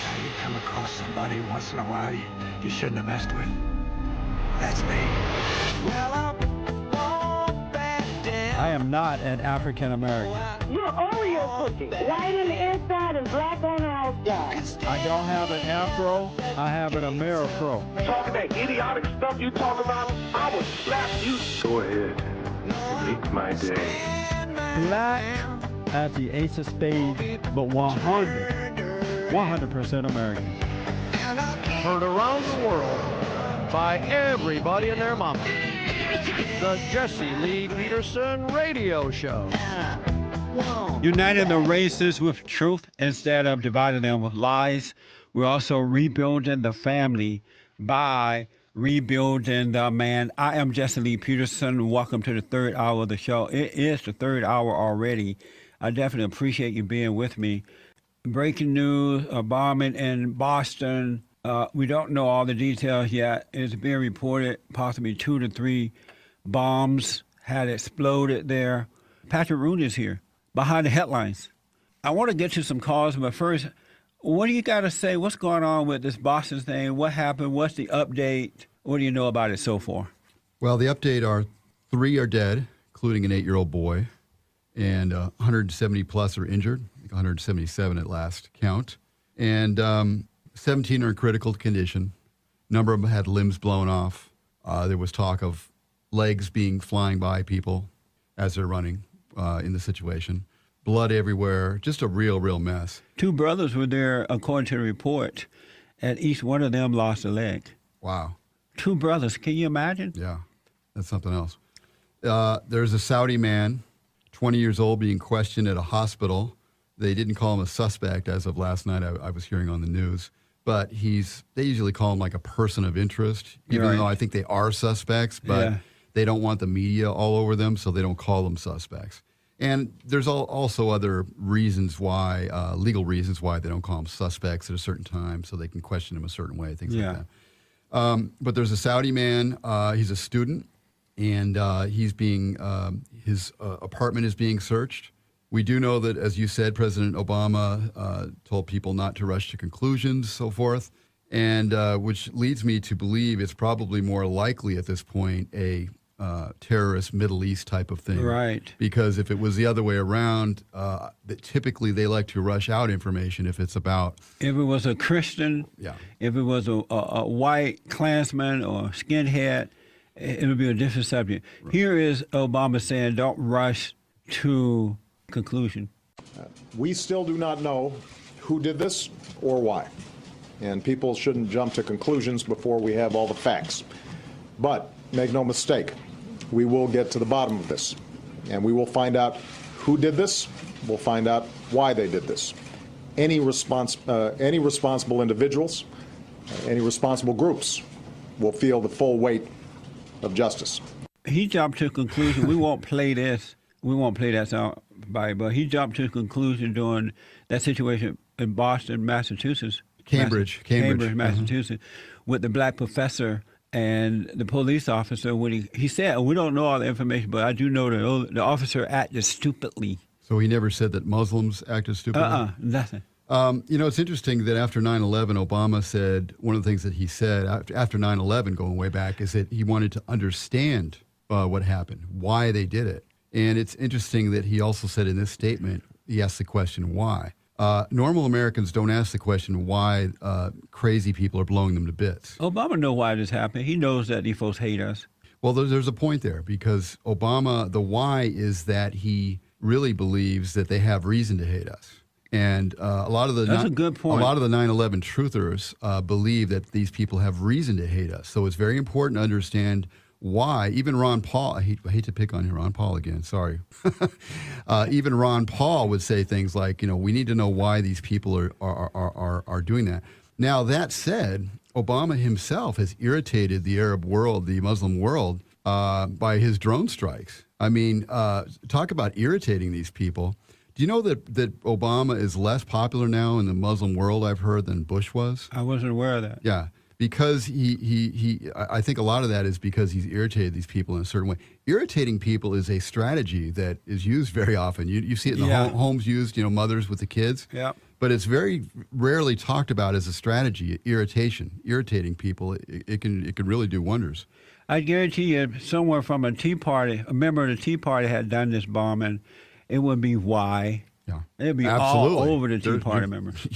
Sometimes you come across somebody once in a while you shouldn't have messed with. That's me. I am not an African American. You're Oreo cookie. White on the inside and black on the outside. I don't have an afro. I have an Amerifro. Talking that idiotic stuff you talk about, I would slap you. Go ahead. Make my day. Black at the ace of spades, but 100% American. Heard around the world by everybody and their mama. The Jesse Lee Peterson Radio Show. Uniting the races with truth instead of dividing them with lies. We're also rebuilding the family by rebuilding the man. I am Jesse Lee Peterson. Welcome to the third hour of the show. It is the third hour already. I definitely appreciate you being with me. Breaking news, a bombing in Boston. We don't know all the details yet. It's being reported possibly 2 to 3 bombs had exploded there. Patrick Rooney is here behind the headlines. I want to get to some calls, but first, what do you got to say? What's going on with this Boston thing? What happened? What's the update? What do you know about it so far? Well, the update are 3 are dead, including an 8-year-old boy, and 170 plus are injured, I think 177 at last count. And 17 are in critical condition. A number of them had limbs blown off. There was talk of legs flying by people as they're running in the situation. Blood everywhere, just a real mess. 2 brothers were there, according to the report, and each one of them lost a leg. Wow. 2 brothers, can you imagine? Yeah, that's something else. There's a Saudi man, 20 years old, being questioned at a hospital. They didn't call him a suspect as of last night. I was hearing on the news. But they usually call him like a person of interest, even though I think they are suspects, but they don't want the media all over them, so they don't call them suspects. And there's also other reasons why, legal reasons why they don't call them suspects at a certain time, so they can question them a certain way, things like that. But there's a Saudi man, he's a student, and his apartment is being searched. We do know that, as you said, President Obama told people not to rush to conclusions, so forth, and which leads me to believe it's probably more likely at this point a terrorist Middle East type of thing. Right. Because if it was the other way around, typically they like to rush out information if it's about... If it was a Christian, if it was a white Klansman or skinhead, it would be a different subject. Right. Here is Obama saying, don't rush to conclusion. We still do not know who did this or why. And people shouldn't jump to conclusions before we have all the facts. But make no mistake, we will get to the bottom of this. And we will find out who did this. We'll find out why they did this. Any responsible individuals, any responsible groups will feel the full weight of justice. He jumped to a conclusion. We won't play this. We won't play that sound bite, but he jumped to a conclusion during that situation in Boston, Massachusetts. Cambridge, Massachusetts, with the black professor and the police officer. When he said, we don't know all the information, but I do know that the officer acted stupidly. So he never said that Muslims acted stupidly? Nothing. It's interesting that after 9/11, Obama said, one of the things that he said after 9/11, going way back, is that he wanted to understand what happened, why they did it. And it's interesting that he also said in this statement, he asked the question, why? Normal Americans don't ask the question why crazy people are blowing them to bits. Obama knows why this happened. He knows that these folks hate us. Well, there's a point there, because Obama, the why is that he really believes that they have reason to hate us. And a lot of the That's a good point. A lot of the 9/11 truthers believe that these people have reason to hate us. So it's very important to understand why. Even Ron Paul, I hate to pick on Ron Paul again, sorry. Even Ron Paul would say things like, we need to know why these people are doing that. Now, that said, Obama himself has irritated the Arab world, the Muslim world, by his drone strikes. I mean, talk about irritating these people. Do you know that Obama is less popular now in the Muslim world, I've heard, than Bush was? I wasn't aware of that. Yeah. because I think a lot of that is because he's irritated these people in a certain way. Irritating people is a strategy that is used very often. You see it in the homes used, mothers with the kids. Yeah. But it's very rarely talked about as a strategy. Irritating people, it can really do wonders. I guarantee you, somewhere from a Tea Party, a member of the Tea Party had done this bombing, it would be why. Yeah. It'd be Absolutely. all over the Tea Party members.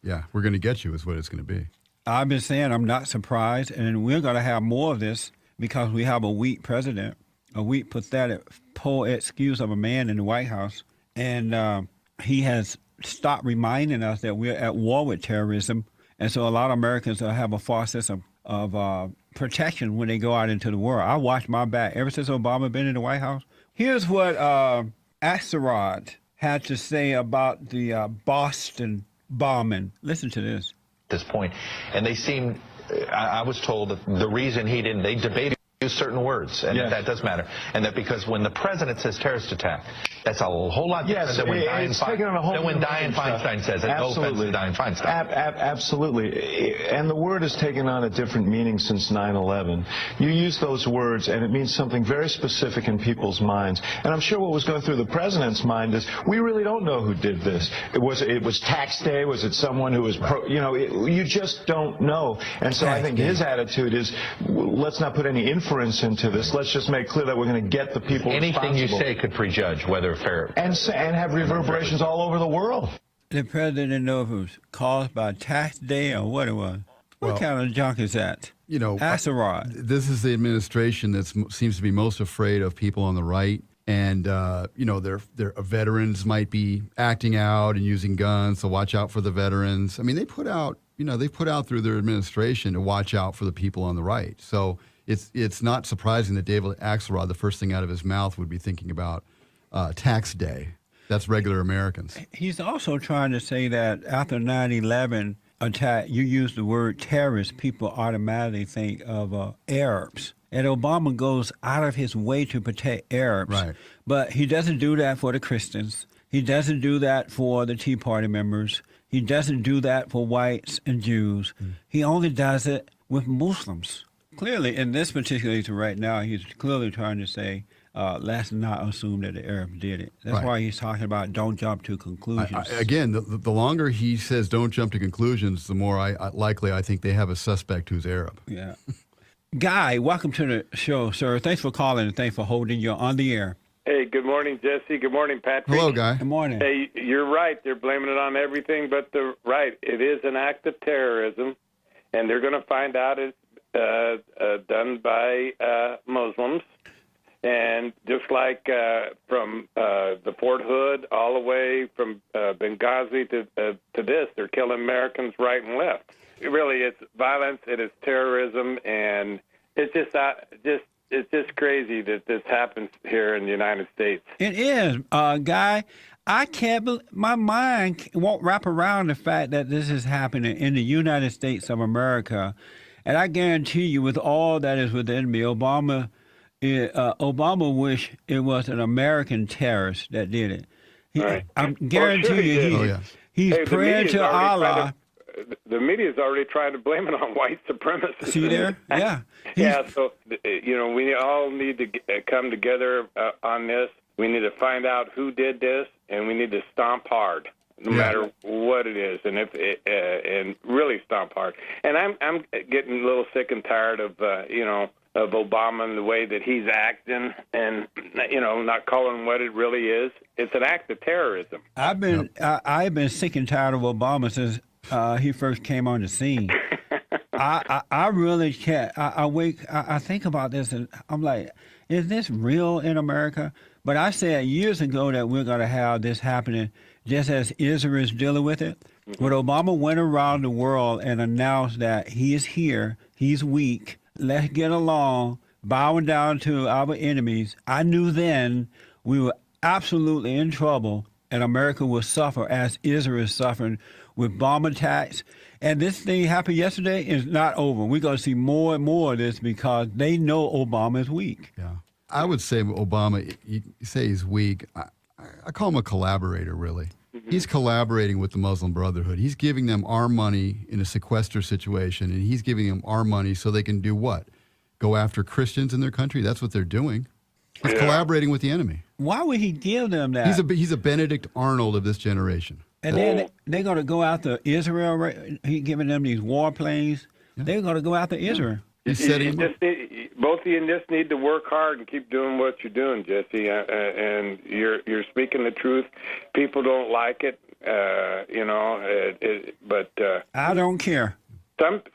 Yeah, we're going to get you is what it's going to be. I've been saying I'm not surprised, and we're going to have more of this because we have a weak president, a weak, pathetic, poor excuse of a man in the White House. And he has stopped reminding us that we're at war with terrorism. And so a lot of Americans have a false sense of protection when they go out into the world. I watch my back ever since Obama been in the White House. Here's what Axelrod had to say about the Boston bombing. Listen to this. This point, and they seem, I was told that the reason he didn't, they debated use certain words, and that does matter, and that because when the president says terrorist attack, that's a whole lot different than when Dianne Feinstein says it. No offense to Dianne Feinstein. Absolutely, and the word has taken on a different meaning since 9/11. You use those words, and it means something very specific in people's minds. And I'm sure what was going through the president's mind is, we really don't know who did this. It was tax day. Was it someone who was you just don't know. And so I think his attitude is, let's not put any inference into this. Let's just make clear that we're going to get the people Anything you responsible. say could prejudge whether fair. And have reverberations all over the world. The president didn't know if it was caused by tax day or what it was. What kind of junk is that? Axelrod. This is the administration that seems to be most afraid of people on the right. And, their veterans might be acting out and using guns, so watch out for the veterans. I mean, they put out through their administration to watch out for the people on the right. So it's not surprising that David Axelrod, the first thing out of his mouth would be thinking about tax day. That's regular Americans. He's also trying to say that after 9/11 attack, you use the word terrorist, people automatically think of Arabs. And Obama goes out of his way to protect Arabs. Right. But he doesn't do that for the Christians. He doesn't do that for the Tea Party members. He doesn't do that for whites and Jews. He only does it with Muslims. Clearly, in this particular issue right now, he's clearly trying to say, let's not assume that the Arabs did it. That's why he's talking about don't jump to conclusions. Again, the longer he says don't jump to conclusions, the more likely I think they have a suspect who's Arab. Yeah. Guy, welcome to the show, sir. Thanks for calling and thanks for holding you on the air. Hey, good morning, Jesse. Good morning, Patrick. Hello, Guy. Good morning. Hey, you're right. They're blaming it on everything but the right. It is an act of terrorism, and they're going to find out it's done by Muslims. And just like from the Fort Hood all the way from Benghazi to this, they're killing Americans right and left. Really, it's violence. It is terrorism, and it's just crazy that this happens here in the United States. It is, Guy. I can't believe, my mind won't wrap around the fact that this is happening in the United States of America. And I guarantee you, with all that is within me, Obama wish it was an American terrorist that did it. Right. I guarantee you, he's praying to Allah. The media is already trying to blame it on white supremacists. See there? Yeah. Yeah, so, we all need to come together on this. We need to find out who did this, and we need to stomp hard, no matter what it is, and and really stomp hard. And I'm getting a little sick and tired of of Obama and the way that he's acting, and not calling what it really is. It's an act of terrorism. I've been sick and tired of Obama since he first came on the scene. I really can't. I think about this and I'm like, is this real in America? But I said years ago that we're going to have this happening just as Israel is dealing with it. When Obama went around the world and announced that he is here, he's weak, let's get along, bowing down to our enemies, I knew then we were absolutely in trouble and America will suffer as Israel is suffering with bomb attacks. And this thing happened yesterday is not over. We're going to see more and more of this because they know Obama is weak. Yeah. I would say Obama, you say he's weak. I call him a collaborator, really. He's collaborating with the Muslim Brotherhood. He's giving them our money in a sequester situation, and he's giving them our money so they can do what? Go after Christians in their country? That's what they're doing. He's collaborating with the enemy. Why would he give them that? He's a Benedict Arnold of this generation. And then they're going to go after Israel. Right? He's giving them these warplanes. Yeah. They're going to go after Israel. Both of you just need to work hard and keep doing what you're doing, Jesse. And you're speaking the truth. People don't like it, but I don't care.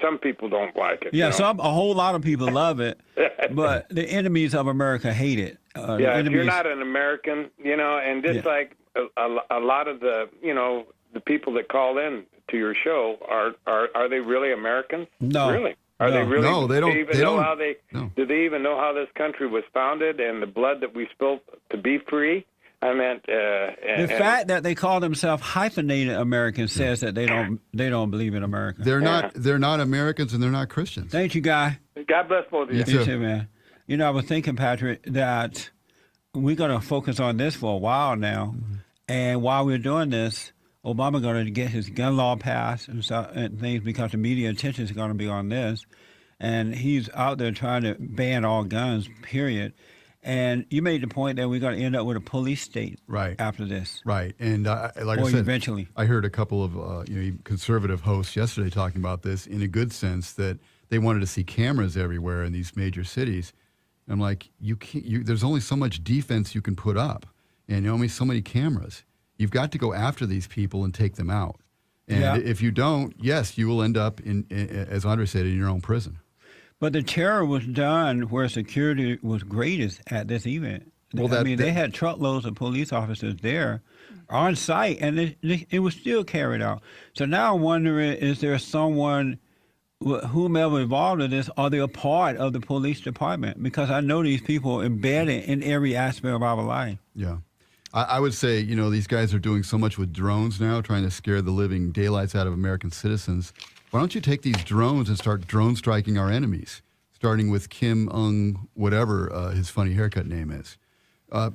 Some people don't like it. Yeah, a whole lot of people love it, but the enemies of America hate it. If you're not an American, and just like a lot of the people that call in to your show are they really Americans? No, really. Are they really? No, they don't. Do they even know how this country was founded and the blood that we spilled to be free? I meant the fact that they call themselves hyphenated Americans says that they don't believe in America. They're not Americans and they're not Christians. Thank you, Guy. God bless both of you. You too, man. I was thinking, Patrick, that we're going to focus on this for a while now, and while we're doing this, Obama's going to get his gun law passed and things because the media attention is going to be on this, and he's out there trying to ban all guns. Period. And you made the point that we're going to end up with a police state after this. Right. And like I said, eventually. I heard a couple of conservative hosts yesterday talking about this in a good sense, that they wanted to see cameras everywhere in these major cities. And I'm like, there's only so much defense you can put up and only so many cameras. You've got to go after these people and take them out. And if you don't, yes, you will end up, as Andre said, in your own prison. But the terror was done where security was greatest at this event. Well, they had truckloads of police officers there on site, and it was still carried out. So now I'm wondering, is there someone, whomever involved in this, are they a part of the police department? Because I know these people are embedded in every aspect of our life. Yeah. I would say, these guys are doing so much with drones now, trying to scare the living daylights out of American citizens. Why don't you take these drones and start drone striking our enemies, starting with Kim Ung, whatever his funny haircut name is.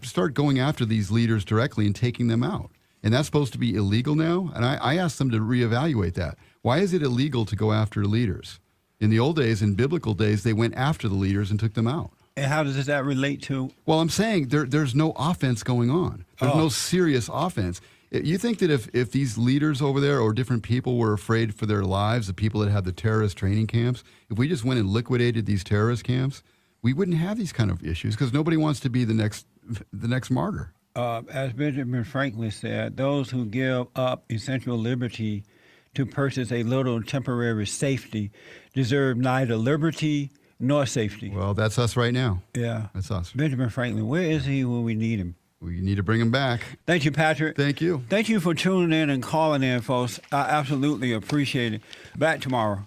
Start going after these leaders directly and taking them out. And that's supposed to be illegal now? And I asked them to reevaluate that. Why is it illegal to go after leaders? In the old days, in biblical days, they went after the leaders and took them out. And how does that relate to? Well, I'm saying there's no offense going on. There's no serious offense. You think that if these leaders over there or different people were afraid for their lives, the people that have the terrorist training camps, if we just went and liquidated these terrorist camps, we wouldn't have these kind of issues because nobody wants to be the next martyr. As Benjamin Franklin said, those who give up essential liberty to purchase a little temporary safety deserve neither liberty nor safety. Well, that's us right now. Yeah. That's us. Benjamin Franklin, where is he when we need him? We need to bring him back. Thank you, Patrick. Thank you. Thank you for tuning in and calling in, folks. I absolutely appreciate it. Back tomorrow.